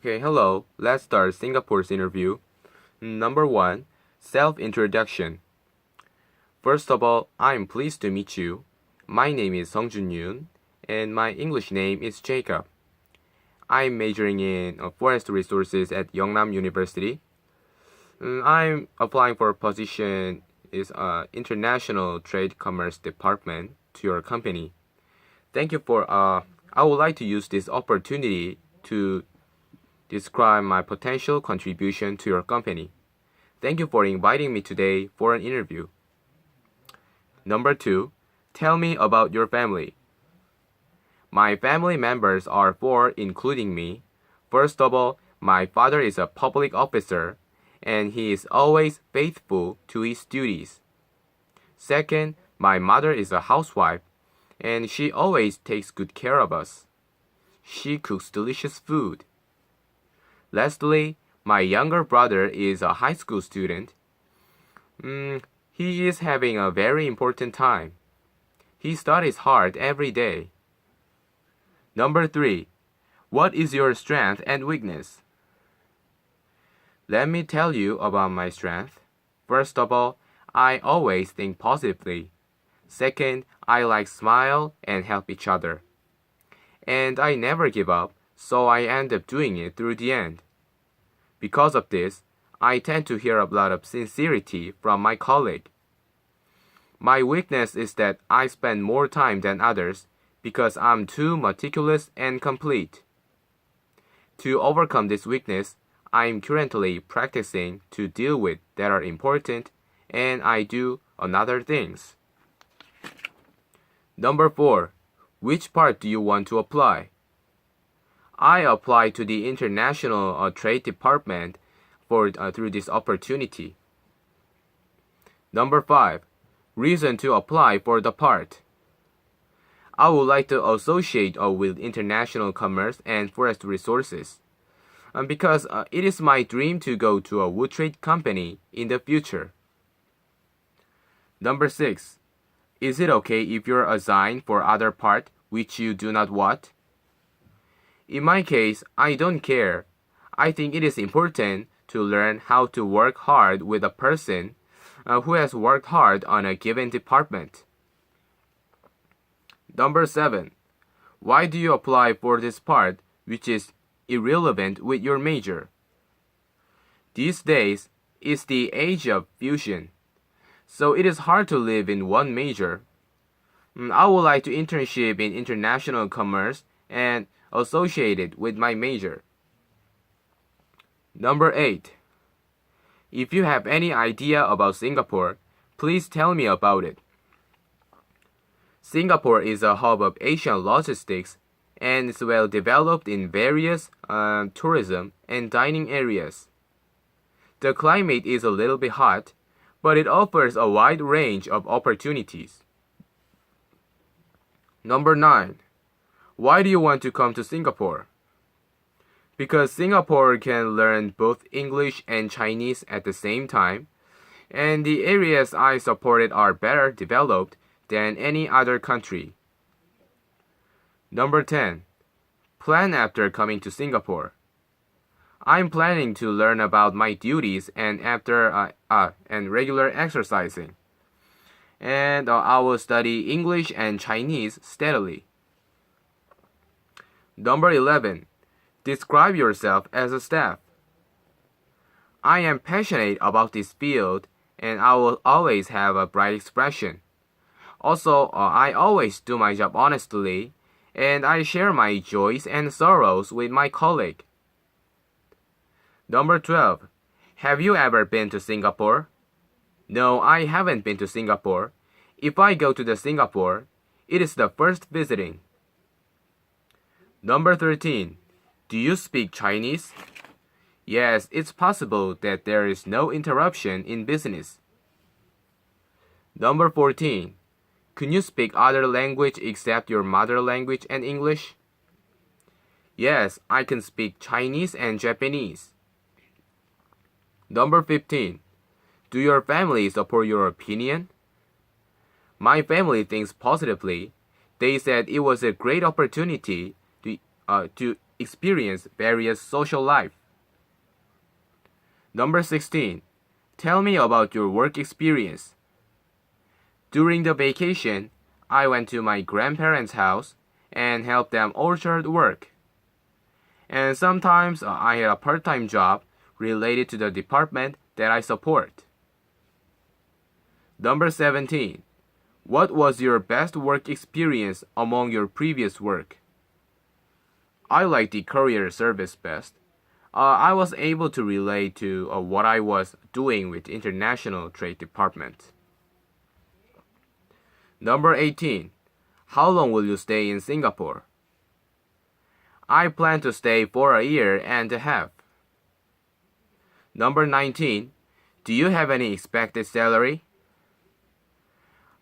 Okay, hello. Let's start Singapore's interview. Number 1, self-introduction. First of all, I'm pleased to meet you. My name is Song Jun Yoon, and my English name is Jacob. I'm majoring in forest resources at Yeongnam University. I'm applying for a position is International Trade Commerce Department to your company. Thank you for I would like to use this opportunity to describe my potential contribution to your company. Thank you for inviting me today for an interview. Number 2, tell me about your family. My family members are 4, including me. First of all, my father is a public officer, and he is always faithful to his duties. Second, my mother is a housewife, and she always takes good care of us. She cooks delicious food. Lastly, my younger brother is a high school student. He is having a very important time. He studies hard every day. Number 3, what is your strength and weakness? Let me tell you about my strength. First of all, I always think positively. Second, I like smile and help each other. And I never give up, so I end up doing it through the end. Because of this, I tend to hear a lot of sincerity from my colleague. My weakness is that I spend more time than others because I'm too meticulous and complete. To overcome this weakness, I'm currently practicing to deal with that are important, and I do another things. Number 4, which part do you want to apply? I applied to the International Trade Department through this opportunity. Number 5, reason to apply for the part. I would like to associate with international commerce and forest resources because it is my dream to go to a wood trade company in the future. Number 6, is it okay if you're assigned for other part which you do not want? In my case, I don't care. I think it is important to learn how to work hard with a person who has worked hard on a given department. Number 7, why do you apply for this part which is irrelevant with your major? These days, it's the age of fusion, so it is hard to live in one major. I would like to internship in international commerce and associate it with my major. Number 8, if you have any idea about Singapore, please tell me about it. Singapore is a hub of Asian logistics and is well developed in various tourism and dining areas. The climate is a little bit hot, but it offers a wide range of opportunities. Number 9, why do you want to come to Singapore? Because Singapore can learn both English and Chinese at the same time, and the areas I supported are better developed than any other country. Number 10, plan after coming to Singapore. I'm planning to learn about my duties and regular exercising. And I will study English and Chinese steadily. Number 11, describe yourself as a staff. I am passionate about this field and I will always have a bright expression. Also, I always do my job honestly and I share my joys and sorrows with my colleague. Number 12, have you ever been to Singapore? No, I haven't been to Singapore. If I go to Singapore, it is the first visiting. Number 13, do you speak Chinese? Yes, it's possible that there is no interruption in business. Number 14, can you speak other language except your mother language and English? Yes, I can speak Chinese and Japanese. Number 15, do your family support your opinion? My family thinks positively. They said it was a great opportunity experience various social life. Number 16. Tell me about your work experience. During the vacation, I went to my grandparents' house and helped them orchard work. And sometimes I had a part-time job related to the department that I support. Number 17. What was your best work experience among your previous work? I like the courier service best. I was able to relate to what I was doing with International Trade Department. Number 18. How long will you stay in Singapore? I plan to stay for a year and a half. Number 19. Do you have any expected salary?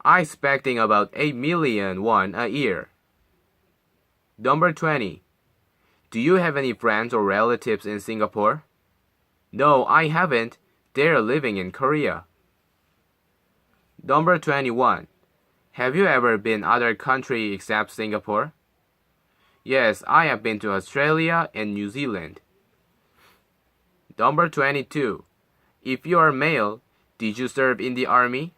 I'm expecting about 8 million won a year. Number 20. Do you have any friends or relatives in Singapore? No, I haven't. They're living in Korea. Number 21. Have you ever been other country except Singapore? Yes, I have been to Australia and New Zealand. Number 22. If you are male, did you serve in the army?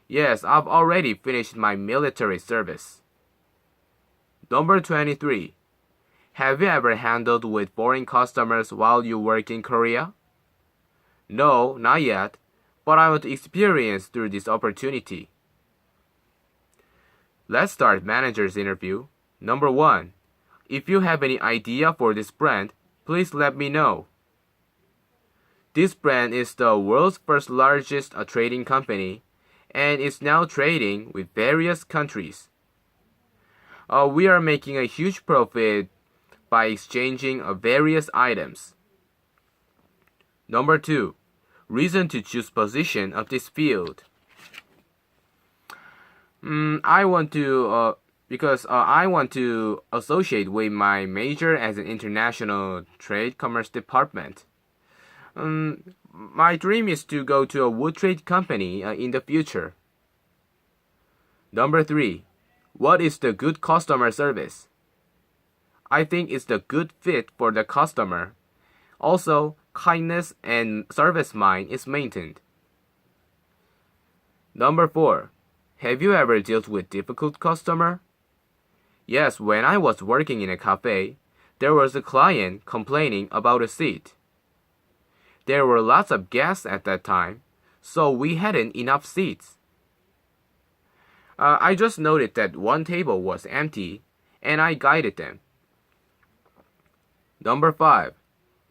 Yes, I've already finished my military service. Number 23. Have you ever handled with foreign customers while you work in Korea? No, not yet, but I want to experience through this opportunity. Let's start manager's interview. Number 1. If you have any idea for this brand, please let me know. This brand is the world's first largest trading company, and is now trading with various countries. We are making a huge profit by exchanging various items. Number 2. Reason to choose position of this field. I want to associate with my major as an international trade commerce department. My dream is to go to a wood trade company in the future. Number 3. What is the good customer service? I think it's the good fit for the customer. Also, kindness and service mind is maintained. Number 4. Have you ever dealt with difficult customer? Yes, when I was working in a cafe, there was a client complaining about a seat. There were lots of guests at that time, so we hadn't enough seats. I just noted that one table was empty, and I guided them. Number 5.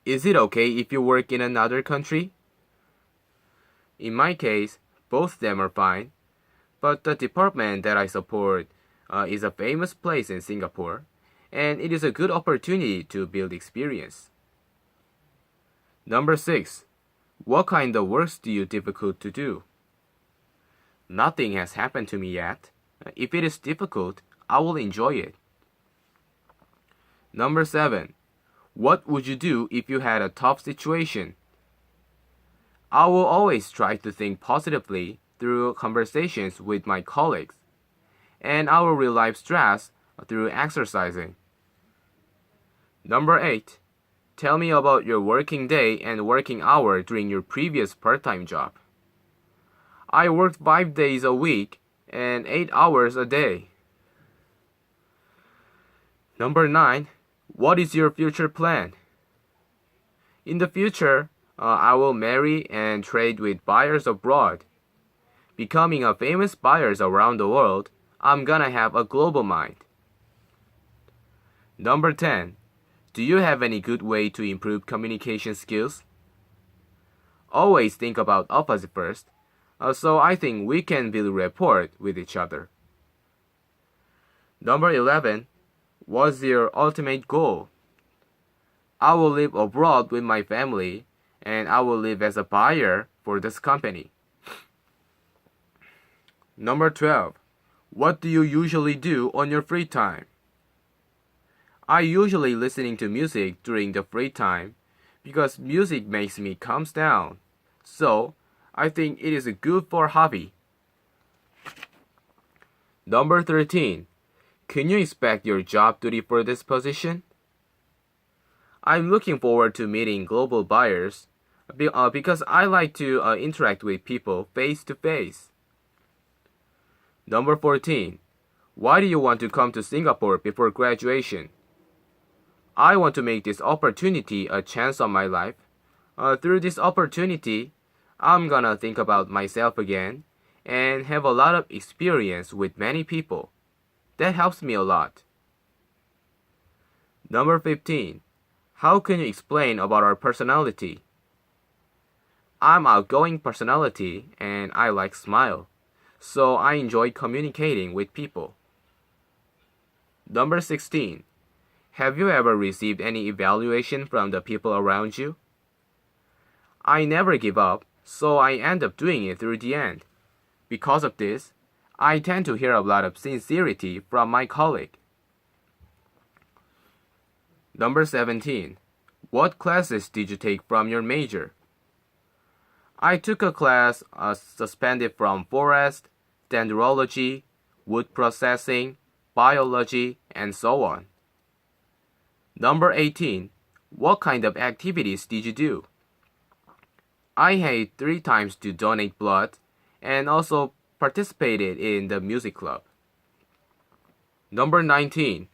Is it okay if you work in another country? In my case, both of them are fine, but the department that I support is a famous place in Singapore, and it is a good opportunity to build experience. Number 6. What kind of works do you difficult to do? Nothing has happened to me yet. If it is difficult, I will enjoy it. Number 7. What would you do if you had a tough situation? I will always try to think positively through conversations with my colleagues, and I will relieve stress through exercising. Number 8. Tell me about your working day and working hour during your previous part-time job. I worked 5 days a week and 8 hours a day. Number 9. What is your future plan? In the future, I will marry and trade with buyers abroad. Becoming a famous buyers around the world, I'm gonna have a global mind. Number 10. Do you have any good way to improve communication skills? Always think about opposite first, so I think we can build rapport with each other. Number 11. What's your ultimate goal? I will live abroad with my family, and I will live as a buyer for this company. Number 12. What do you usually do on your free time? I usually listening to music during the free time because music makes me calm down. So, I think it is a good for hobby. Number 13. Can you expect your job duty for this position? I'm looking forward to meeting global buyers because I like to interact with people face to face. Number 14. Why do you want to come to Singapore before graduation? I want to make this opportunity a chance on my life. Through this opportunity, I'm gonna think about myself again and have a lot of experience with many people. That helps me a lot. Number 15. How can you explain about our personality? I'm outgoing personality and I like smile, so I enjoy communicating with people. Number 16. Have you ever received any evaluation from the people around you? I never give up, so I end up doing it through the end. Because of this, I tend to hear a lot of sincerity from my colleague. Number 17. What classes did you take from your major? I took a class suspended from forest, dendrology, wood processing, biology, and so on. Number 18. What kind of activities did you do? I had 3 times to donate blood and also participated in the music club. Number 19.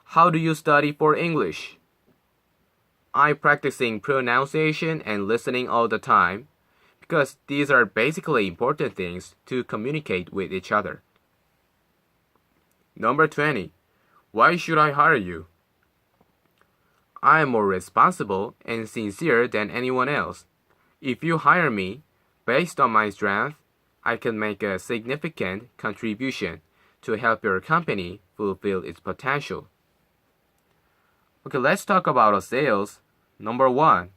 How do you study for English? I'm practicing pronunciation and listening all the time because these are basically important things to communicate with each other. Number 20. Why should I hire you? I am more responsible and sincere than anyone else. If you hire me, based on my strength, I can make a significant contribution to help your company fulfill its potential. Okay, let's talk about sales. Number 1.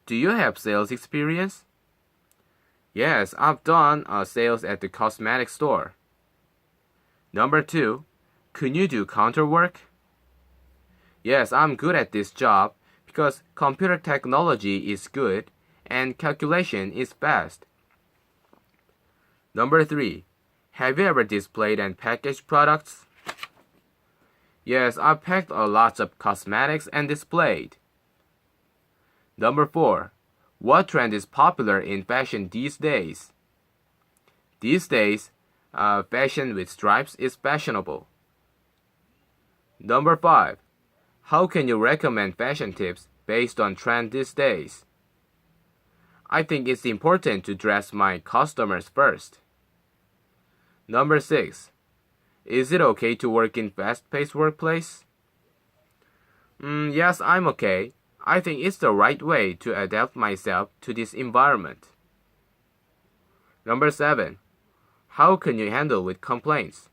Do you have sales experience? Yes, I've done sales at the cosmetic store. Number 2. Can you do counter work? Yes, I'm good at this job because computer technology is good and calculation is fast. Number 3. Have you ever displayed and packaged products? Yes, I've packed a lot of cosmetics and displayed. Number 4. What trend is popular in fashion these days? These days, fashion with stripes is fashionable. Number 5. How can you recommend fashion tips based on trend these days? I think it's important to dress my customers first. Number 6. Is it okay to work in fast-paced workplace? Yes, I'm okay. I think it's the right way to adapt myself to this environment. Number 7. How can you handle with complaints?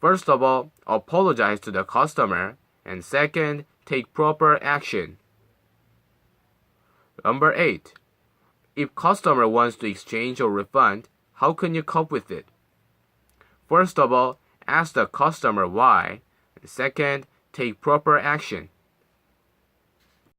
First of all, apologize to the customer, and second, take proper action. Number 8. If customer wants to exchange or refund, how can you cope with it? First of all, ask the customer why, and second, take proper action.